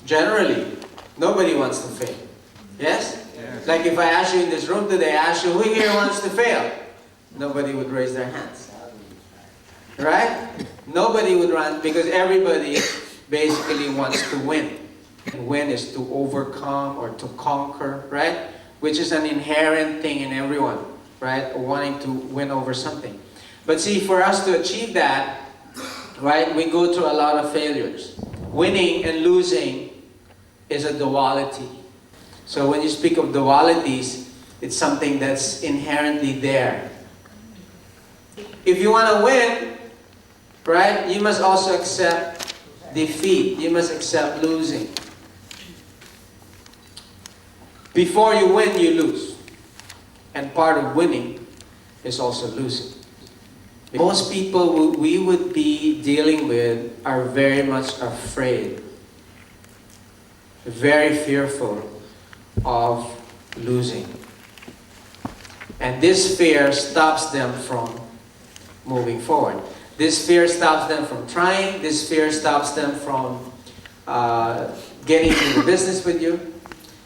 Generally, nobody wants to fail. Yes? Yes. Like if I ask you in this room today, I ask you, who here wants to fail? Nobody would raise their hands. Right? Nobody would run because everybody basically wants to win. And win is to overcome or to conquer, right? Which is an inherent thing in everyone, right? Wanting to win over something. But see, for us to achieve that, right, we go through a lot of failures. Winning and losing is a duality. So when you speak of dualities, it's something that's inherently there. If you want to win, right, you must also accept defeat. You must accept losing. Before you win, you lose. And part of winning is also losing. Most people we would be dealing with are very much afraid, very fearful of losing. And this fear stops them from moving forward. This fear stops them from trying. This fear stops them from getting into business with you.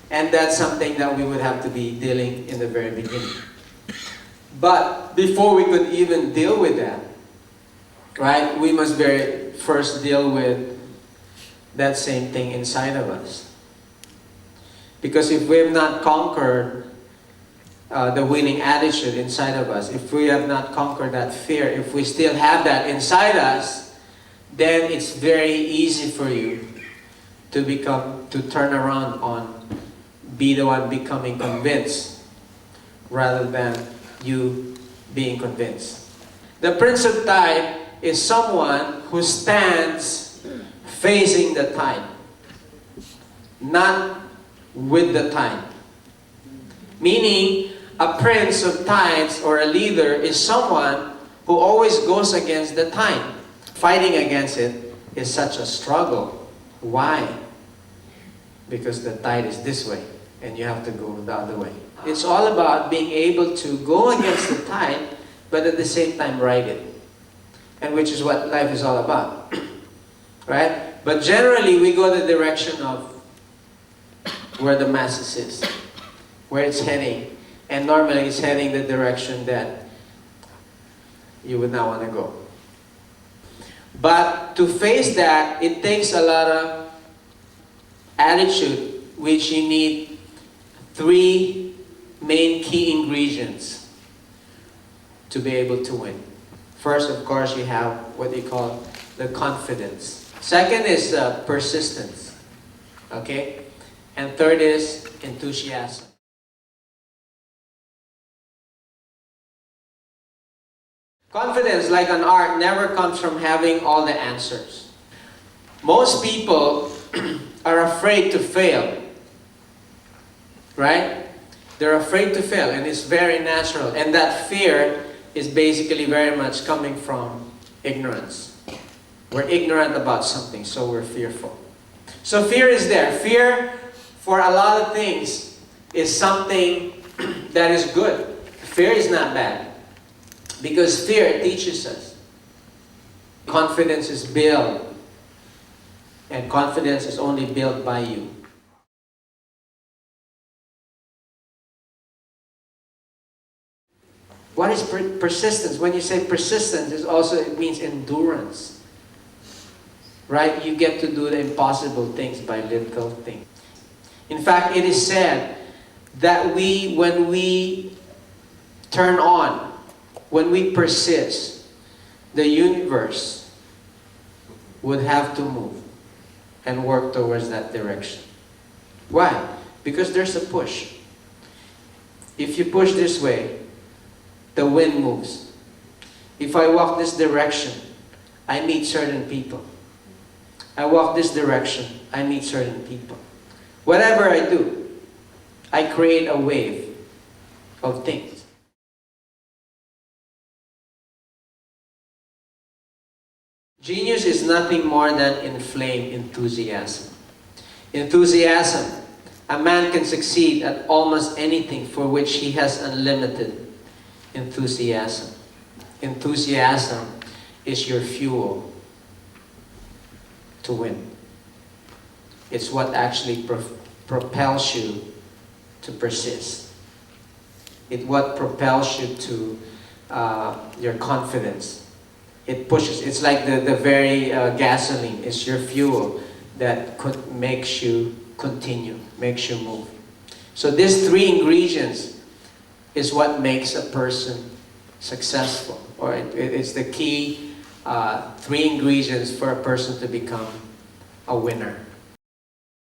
And that's something that we would have to be dealing in the very beginning. But before we could even deal with that, right, we must first deal with that same thing inside of us. Because if we have not conquered the winning attitude inside of us, if we have not conquered that fear, if we still have that inside us, then it's very easy for you to turn around be the one becoming convinced rather than you being convinced. The Prince of Tide is someone who stands facing the tide, not with the tide. Meaning, a prince of tides or a leader is someone who always goes against the tide. Fighting against it is such a struggle. Why? Because the tide is this way and you have to go the other way. It's all about being able to go against the tide, but at the same time ride it. And which is what life is all about. Right? But generally, we go the direction of where the masses is, where it's heading. And normally, it's heading the direction that you would not want to go. But to face that, it takes a lot of attitude, which you need 3 main key ingredients to be able to win. First, of course, you have what you call the confidence. Second is persistence. Okay? And third is enthusiasm. Confidence, like an art, never comes from having all the answers. Most people are afraid to fail. Right? They're afraid to fail, and it's very natural. And that fear is basically very much coming from ignorance. We're ignorant about something, so we're fearful. So fear is there. Fear, for a lot of things, is something that is good. Fear is not bad. Because fear teaches us. Confidence is built. And confidence is only built by you. What is persistence? When you say persistence, it means endurance. Right? You get to do the impossible things by little things. In fact, it is said that when we turn on, when we persist, the universe would have to move and work towards that direction. Why? Because there's a push. If you push this way, the wind moves. If I walk this direction, I meet certain people. I walk this direction, I meet certain people. Whatever I do, I create a wave of things. Genius is nothing more than inflamed enthusiasm. Enthusiasm. A man can succeed at almost anything for which he has unlimited enthusiasm. Enthusiasm is your fuel to win. It's what actually propels you to persist. It's what propels you to your confidence. It pushes. It's like the very gasoline. It's your fuel that makes you continue, makes you move. So these three ingredients is what makes a person successful, or it's the key three ingredients for a person to become a winner.